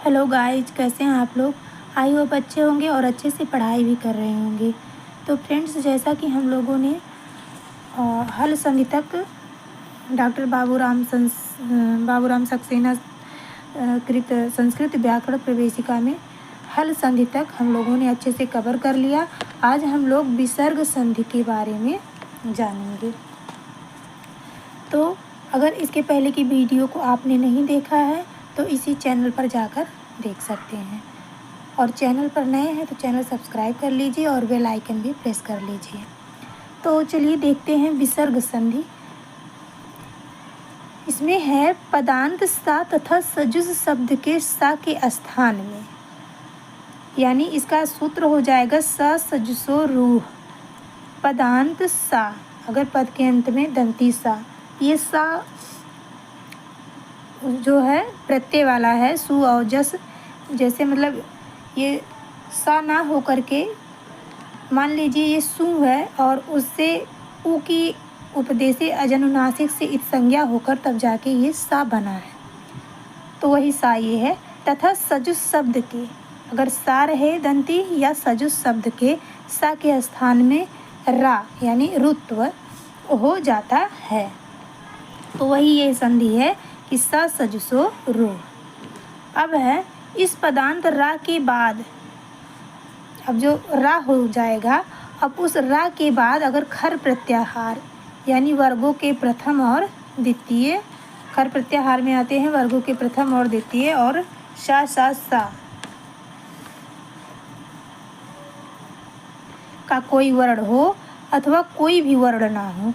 Hello guys, कैसे हैं आप लोग। आई होप अच्छे होंगे और अच्छे से पढ़ाई भी कर रहे होंगे। तो फ्रेंड्स, जैसा कि हम लोगों ने हल संगीतक डॉक्टर बाबूराम सक्सेना कृत संस्कृत व्याकरण प्रवेशिका में हल संधि तक हम लोगों ने अच्छे से कवर कर लिया। आज हम लोग विसर्ग संधि के बारे में जानेंगे। तो अगर इसके पहले की वीडियो को आपने नहीं देखा है तो इसी चैनल पर जाकर देख सकते हैं, और चैनल पर नए हैं तो चैनल सब्सक्राइब कर लीजिए और बेल आइकन भी प्रेस कर लीजिए। तो चलिए देखते हैं विसर्ग संधि। इसमें है पदांत सा तथा सजुस शब्द के सा के स्थान में, यानी इसका सूत्र हो जाएगा स सजुसो रूह। पदांत सा, अगर पद के अंत में दंती सा, ये सा जो है प्रत्यय वाला है, सु और जस, जैसे मतलब ये सा ना हो करके मान लीजिए ये सु है और उससे उ की उपदेशे अजनुनासिक से इत संज्ञा होकर तब जाके ये सा बना है, तो वही सा ये है। तथा सजुस शब्द के, अगर सा रहे दंती या सजुस शब्द के सा के स्थान में रा यानी रुत्व हो जाता है, तो वही ये संधि है कि सा सजुसो रू। अब है इस पदांत रा के बाद, अब जो रा हो जाएगा, अब उस रा के बाद अगर खर प्रत्याहार यानी वर्गों के प्रथम और द्वितीय, खर प्रत्याहार में आते हैं वर्गों के प्रथम और द्वितीय और सा सा सा का कोई वर्ण हो अथवा कोई भी वर्ण ना हो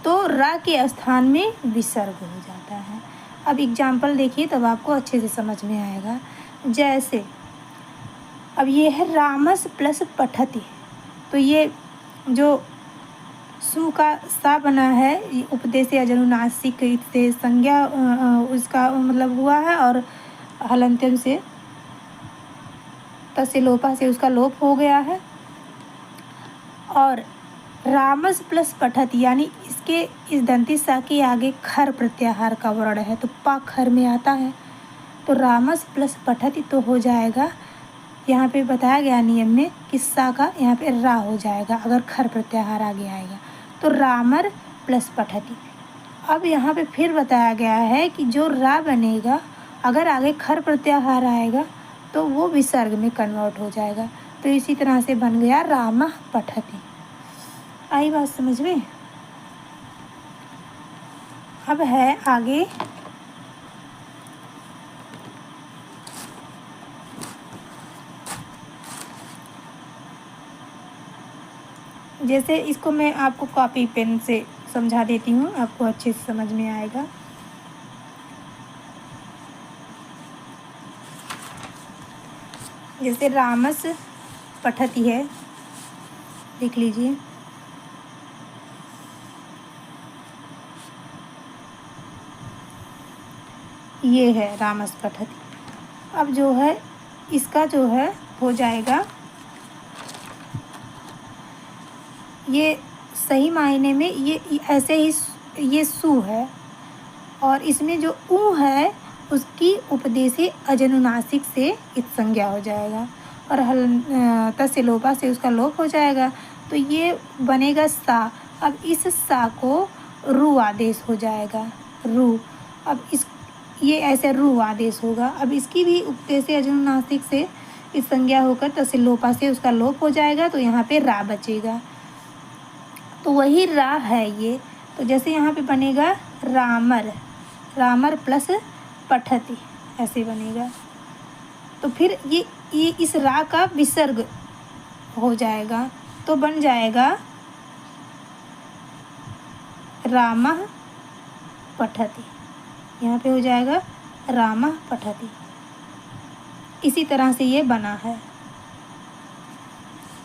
तो रा के स्थान में विसर्ग हो जाता है। अब एग्जाम्पल देखिए तब आपको अच्छे से समझ में आएगा। जैसे अब ये है रामस प्लस पठति, तो ये जो सु का सा बना है, ये उपदेश अजनुनासिक से संज्ञा उसका मतलब हुआ है, और हलंत्यम से तस्य लोपा से उसका लोप हो गया है। और रामस प्लस पठति यानी इसके इस दंती सा के आगे खर प्रत्याहार का वर्ण है, तो पा खर में आता है, तो रामस प्लस पठति तो हो जाएगा, यहाँ पे बताया गया नियम में कि सा का यहाँ पे रा हो जाएगा अगर खर प्रत्याहार आगे आएगा, तो रामर प्लस पठति। अब यहाँ पे फिर बताया गया है कि जो रा बनेगा अगर आगे खर प्रत्याहार आएगा तो वो विसर्ग में कन्वर्ट हो जाएगा, तो इसी तरह से बन गया रामः पठति। आई बात समझ में। अब है आगे जैसे इसको मैं आपको कॉपी पेन से समझा देती हूँ, आपको अच्छे से समझ में आएगा। जैसे रामस पठति है, देख लीजिए, ये है रामस पठति। अब जो है इसका जो है हो जाएगा, ये सही मायने में ये ऐसे ही ये सु है, और इसमें जो ऊ है उसकी उपदेशे अजनुनासिक से इत संज्ञा हो जाएगा, और तस्य लोपा से उसका लोप हो जाएगा, तो ये बनेगा सा। अब इस सा को रू आदेश हो जाएगा, रू। अब इस ये ऐसे रू आदेश होगा। अब इसकी भी उपदेशे अजनुनासिक से इस संज्ञा होकर तस्य लोपा से उसका लोप हो जाएगा, तो यहाँ पे रा बचेगा, तो वही रा है ये। तो जैसे यहाँ पे बनेगा रामर, रामर प्लस पठति ऐसे बनेगा, तो फिर ये इस रा का विसर्ग हो जाएगा, तो बन जाएगा रामः पठति, यहाँ पे हो जाएगा रामः पठति। इसी तरह से ये बना है,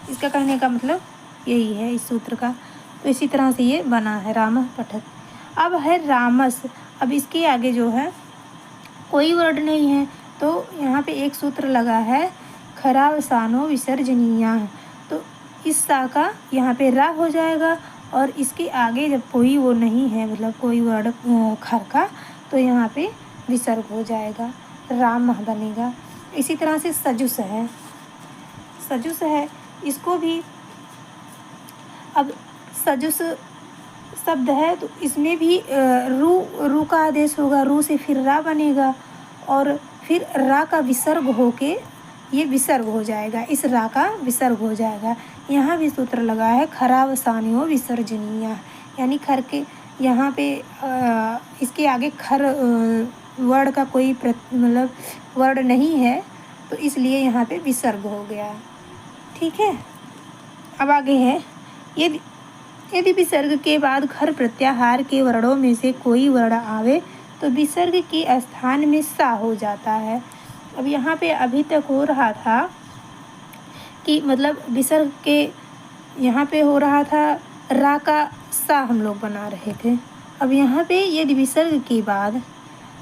इसका कहने का मतलब यही है इस सूत्र का, तो इसी तरह से ये बना है रामः पठति। अब है रामस, अब इसके आगे जो है कोई वर्ड नहीं है, तो यहाँ पे एक सूत्र लगा है खरावसानो विसर्जनीया, तो इस सा का यहाँ पे रा हो जाएगा, और इसके आगे जब कोई वो नहीं है मतलब कोई वर्ड खर का, तो यहाँ पे विसर्ग हो जाएगा, रामः बनेगा। इसी तरह से सजुस है, सजुस है, इसको भी अब सजुस शब्द है तो इसमें भी रू का आदेश होगा, रू से फिर रा बनेगा और फिर रा का विसर्ग होके ये विसर्ग हो जाएगा, इस रा का विसर्ग हो जाएगा। यहाँ भी सूत्र लगा है खरावसानियो विसर्जनीय, यानी खर के यहाँ पे इसके आगे खर वर्ड का कोई मतलब वर्ड नहीं है, तो इसलिए यहाँ पे विसर्ग हो गया। ठीक है, अब आगे है यदि विसर्ग के बाद खर प्रत्याहार के वर्णों में से कोई वर्ण आवे तो विसर्ग के स्थान में सा हो जाता है। अब यहाँ पे अभी तक हो रहा था कि मतलब विसर्ग के यहाँ पे हो रहा था रा का सा हम लोग बना रहे थे। अब यहाँ पे यदि विसर्ग के बाद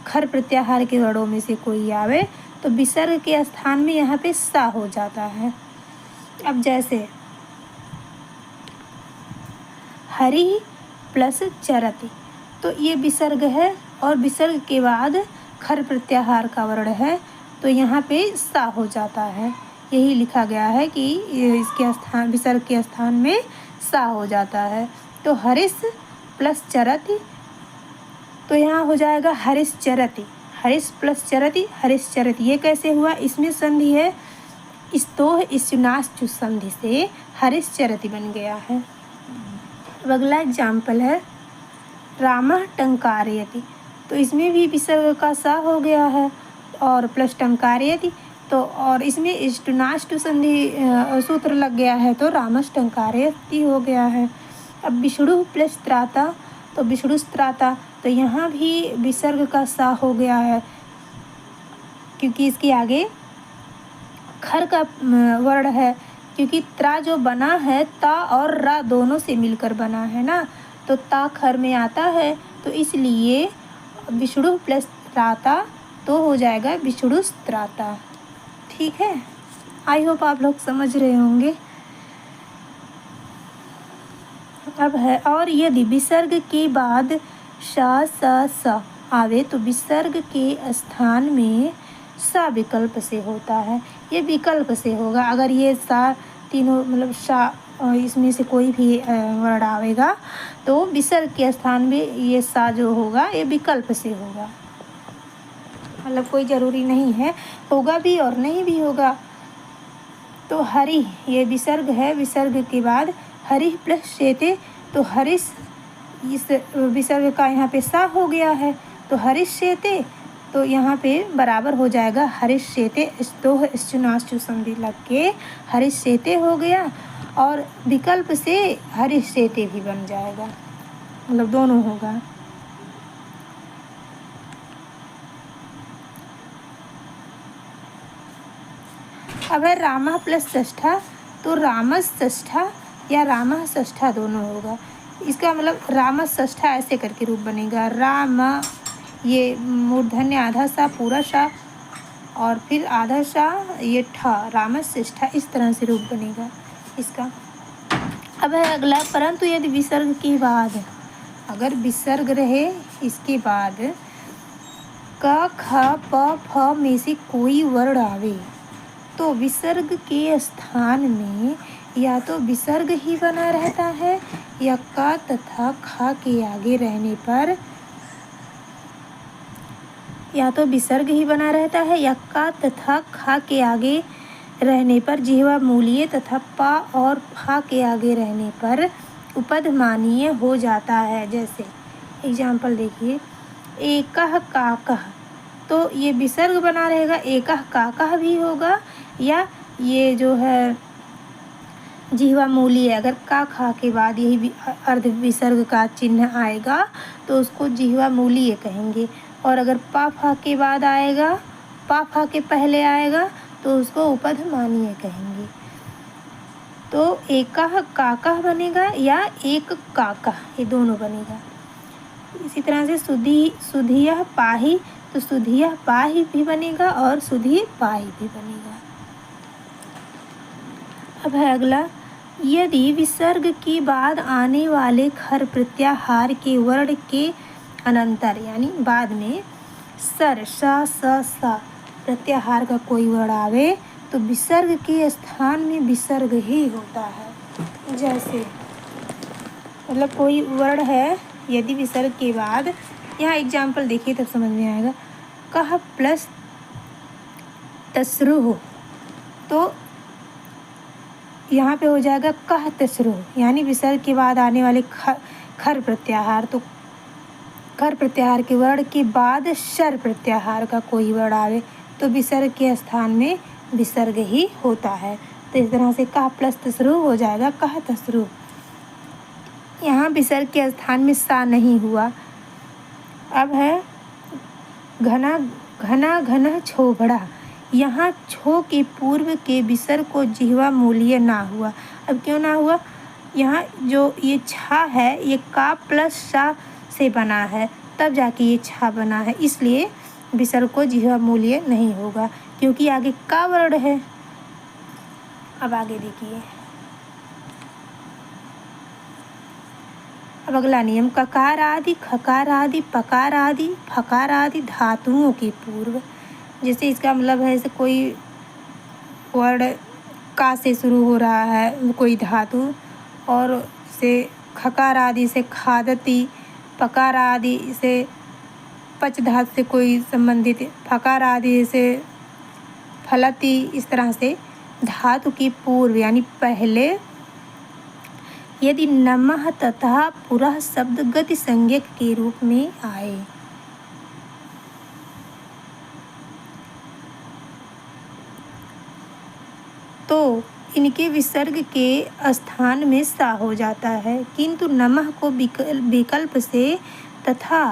खर प्रत्याहार के वर्णों में से कोई आवे तो विसर्ग के स्थान में यहाँ पे सा हो जाता है। अब जैसे हरि प्लस चरति, तो ये विसर्ग है और विसर्ग के बाद खर प्रत्याहार का वर्ण है, तो यहाँ पे सा हो जाता है। यही लिखा गया है कि इसके स्थान विसर्ग के स्थान में सा हो जाता है। तो हरिस प्लस चरति, तो यहाँ हो जाएगा हरिस चरति, हरिस प्लस चरति, हरिस चरति। ये कैसे हुआ? इसमें संधि है स्तोह इस्नाश्चु संधि से हरिस चरति बन गया है। अगला एग्जाम्पल है रामः टंकारयति, तो इसमें भी विसर्ग का सा हो गया है और प्लस टंकारयति, तो और इसमें इष्टुनाष्टु संधि सूत्र लग गया है, तो रामस टंकारयति हो गया है। अब विष्णु प्लस त्राता, तो विष्णु त्राता, तो यहाँ भी विसर्ग का सा हो गया है क्योंकि इसके आगे खर का वर्ण है, क्योंकि त्रा जो बना है ता और रा दोनों से मिलकर बना है ना, तो ता खर में आता है, तो इसलिए विष्णु प्लस त्राता तो हो जाएगा विष्णु त्राता। ठीक है, आई होप आप लोग समझ रहे होंगे। अब है और यदि विसर्ग के बाद शा सा सा आवे तो विसर्ग के स्थान में सा विकल्प से होता है। ये विकल्प से होगा, अगर ये सा तीनों मतलब शा इसमें से कोई भी वर्ण आवेगा तो विसर्ग के स्थान में ये सा जो होगा ये विकल्प से होगा, मतलब कोई ज़रूरी नहीं है, होगा भी और नहीं भी होगा। तो हरि ये विसर्ग है, विसर्ग के बाद हरि प्लस शेते, तो हरिस इस विसर्ग का यहाँ पे सा हो गया है, तो हरिस शेते, तो यहाँ पे बराबर हो जाएगा हरिस शेते, स्तोह इष्टुनाष्टु संधि लग के हरिस शेते हो गया और विकल्प से हरिस शेते भी बन जाएगा, मतलब दोनों होगा। अब है रामा प्लस षष्ठा, तो रामस षष्ठा या रामा षष्ठा दोनों होगा। इसका मतलब रामस षष्ठा ऐसे करके रूप बनेगा, राम ये मूर्धन्य आधा सा पूरा सा और फिर आधा सा ये ठा, रामस षष्ठा, इस तरह से रूप बनेगा इसका। अब है अगला, परंतु यदि विसर्ग के बाद अगर विसर्ग रहे इसके बाद क ख प फ में से कोई वर्ण आवे तो विसर्ग के स्थान में या तो विसर्ग ही बना रहता है या का तथा खा के आगे रहने पर, या तो विसर्ग ही बना रहता है या का तथा खा के आगे रहने पर जिह्वा मूलीय तथा पा और फा के आगे रहने पर उपधमानीय हो जाता है। जैसे एग्जाम्पल देखिए, एकह काकह, तो ये विसर्ग बना रहेगा, एकह काकह भी होगा, या ये जो है जिह्वा मूलीय, अगर का खा के बाद यही अर्ध विसर्ग का चिन्ह आएगा तो उसको जिह्वा मूलीय कहेंगे, और अगर पा फा के बाद आएगा, पा फा के पहले आएगा तो उसको उपधमानीय कहेंगे। तो एकह काकह बनेगा या एक काकह, ये दोनों बनेगा। इसी तरह से सुधियः पाहि, तो सुधियः पाहि भी बनेगा और सुधी पाहि भी बनेगा। अब है अगला, यदि विसर्ग के बाद आने वाले खर प्रत्याहार के वर्ण के अनंतर यानी बाद में सर सा सा सा प्रत्याहार का कोई वर्ण आवे तो विसर्ग के स्थान में विसर्ग ही होता है। जैसे मतलब कोई वर्ण है, यदि विसर्ग के बाद, यहाँ एग्जाम्पल देखिए तब समझ में आएगा। कह प्लस तसरु हो तो यहाँ पे हो जाएगा कह तसरु, यानी विसर्ग के बाद आने वाले खर प्रत्याहार। तो खर प्रत्याहार के वर्ण के बाद शर प्रत्याहार का कोई वर्ण आवे तो विसर्ग के स्थान में विसर्ग ही होता है। तो इस तरह से कह प्लस तसरु हो जाएगा कह तसरु। यहाँ विसर्ग के स्थान में सा नहीं हुआ। अब है घना घना घना छोबड़ा, यहाँ छो के पूर्व के विसर्ग को जिह्वा मूल्य ना हुआ। अब क्यों ना हुआ? यहाँ जो ये छा है ये का प्लस सा से बना है, तब जाके ये छा बना है, इसलिए विसर्ग को जिह्वा मूल्य नहीं होगा, क्योंकि आगे का वर्ण है। अब आगे देखिए, अब अगला नियम, ककार आदि खकार आदि पकार आदि फकार आदि धातुओं के पूर्व। जैसे इसका मतलब है जैसे कोई वर्ण का से शुरू हो रहा है कोई धातु, और से खकार आदि से खादती, पकार आदि से पच धातु से कोई संबंधित, फकार आदि से फलती, इस तरह से धातु के पूर्व यानी पहले यदि नमः तथा पुरः शब्द गति संज्ञक के रूप में आए तो इनके विसर्ग के स्थान में सा हो जाता है, किंतु नमः को विकल्प से तथा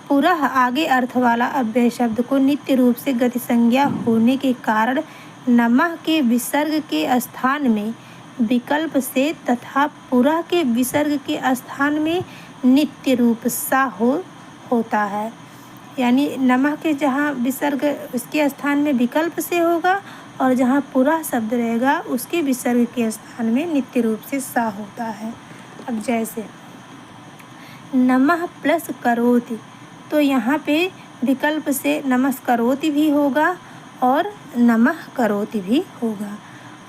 पुरः आगे अर्थ वाला अव्यय शब्द को नित्य रूप से गति संज्ञा होने के कारण नमः के विसर्ग के स्थान में विकल्प से तथा पुरः के विसर्ग के स्थान में नित्य रूप सा होता है। यानी नमः के जहाँ विसर्ग उसके स्थान में विकल्प से होगा और जहाँ पुरः शब्द रहेगा उसके विसर्ग के स्थान में नित्य रूप से सा होता है। अब जैसे नमः प्लस करोति, तो यहाँ पे विकल्प से नमस्करोति भी होगा और नमः करोति भी होगा।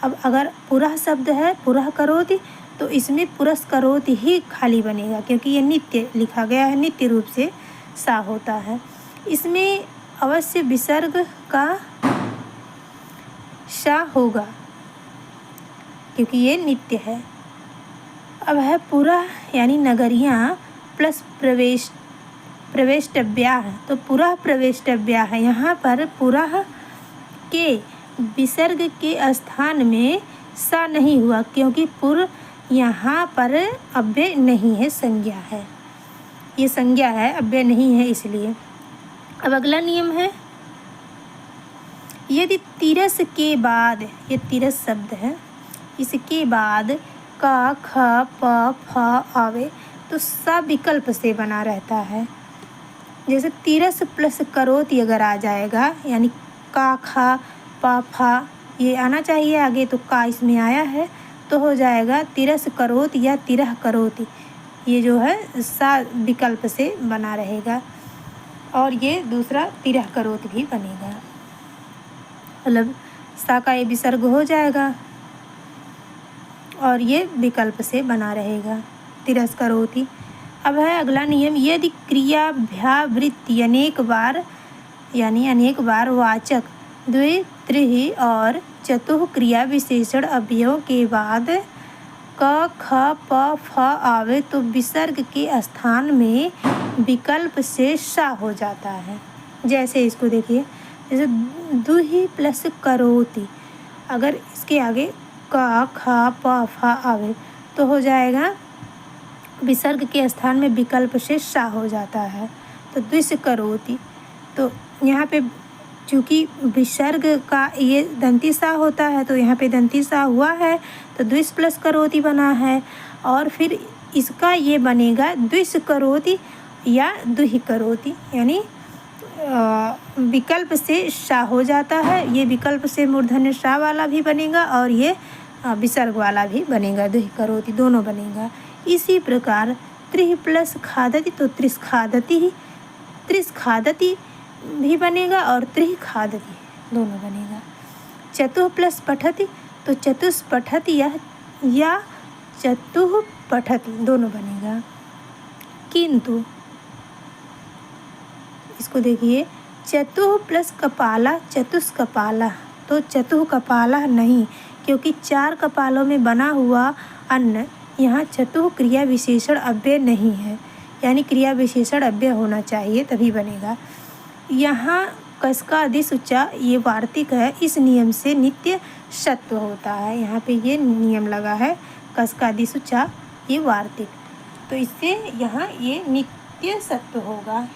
अब अगर पुरः शब्द है पुरः करोति तो इसमें पुरस्करोति ही खाली बनेगा, क्योंकि ये नित्य लिखा गया है, नित्य रूप से सा होता है। इसमें अवश्य विसर्ग का सा होगा क्योंकि ये नित्य है। अब है पुरः यानी नगरियाँ प्लस प्रवेष्टव्या, तो पुरः प्रवेष्टव्या है। यहाँ पर पुरः के विसर्ग के स्थान में सा नहीं हुआ, क्योंकि पुर यहाँ पर अव्यय नहीं है, संज्ञा है, ये संज्ञा है, अव्यय नहीं है इसलिए। अब अगला नियम है, यदि तिरस के बाद, ये तिरस शब्द है, इसके बाद का ख प फ आवे तो सा विकल्प से बना रहता है। जैसे तिरस प्लस करोति अगर आ जाएगा, यानी का खा प फा ये आना चाहिए आगे, तो का इसमें आया है तो हो जाएगा तिरस करोति या तिरह करोति, ये जो है सा विकल्प से बना रहेगा, और ये दूसरा तिरह करोति भी बनेगा, मतलब सा का ये विसर्ग हो जाएगा और ये विकल्प से बना रहेगा तिरस्करोति। अब है अगला नियम, यदि क्रियाभ्यावृत्ति अनेक बार यानी अनेक बार वाचक द्वि त्रि और चतुः क्रिया विशेषण अवयवों के बाद क ख प फ आवे तो विसर्ग के स्थान में विकल्प से सा हो जाता है। जैसे इसको देखिए, जैसे दुहि प्लस करोति, अगर इसके आगे क ख प फ आवे तो हो जाएगा विसर्ग के स्थान में विकल्प से सा हो जाता है, तो द्विष करोति। तो यहाँ पे चूँकि विसर्ग का ये दंती सा होता है तो यहाँ पे दंती सा हुआ है तो द्विष प्लस करोति बना है, और फिर इसका ये बनेगा द्विष करोति या दुहि करोति, यानी विकल्प से सा हो जाता है। ये विकल्प से मूर्धन्य सा वाला भी बनेगा और ये विसर्ग वाला भी बनेगा, दुहि करोति दोनों बनेगा। इसी प्रकार त्रिह प्लस खादति तो त्रिस्खादति ही, त्रिस्खादति भी बनेगा और त्रिखाद भी, दोनों बनेगा। चतुः प्लस पठति तो चतुष्पठति या चतुः पठति दोनों बनेगा। किंतु इसको देखिए, चतुः प्लस कपाला चतुष्कपाला तो चतुः कपाला नहीं, क्योंकि 4 कपालों में बना हुआ अन्न यहाँ चतुः क्रिया विशेषण अव्यय नहीं है, यानी क्रिया विशेषण अव्यय होना चाहिए तभी बनेगा। यहाँ कस का आदेश उच्चा ये वार्तिक है, इस नियम से नित्य सत्व होता है। यहाँ पे ये नियम लगा है, कस का आदेश उच्चा ये वार्तिक, तो इससे यहाँ ये नित्य सत्व होगा,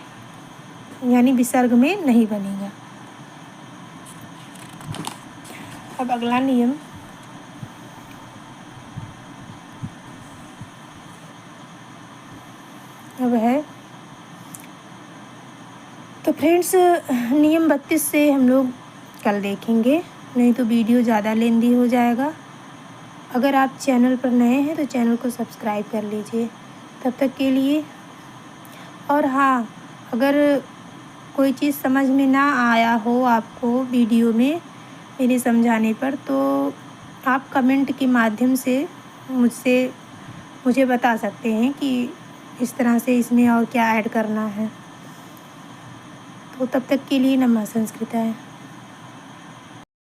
यानी विसर्ग में नहीं बनेगा। अब अगला नियम, अब है तो फ्रेंड्स नियम 32 से हम लोग कल देखेंगे, नहीं तो वीडियो ज़्यादा लेंदी हो जाएगा। अगर आप चैनल पर नए हैं तो चैनल को सब्सक्राइब कर लीजिए तब तक के लिए। और हाँ, अगर कोई चीज़ समझ में ना आया हो आपको वीडियो में मेरे समझाने पर, तो आप कमेंट के माध्यम से मुझे बता सकते हैं कि इस तरह से इसमें और क्या ऐड करना है। तो तब तक के लिए नमः संस्कृताय।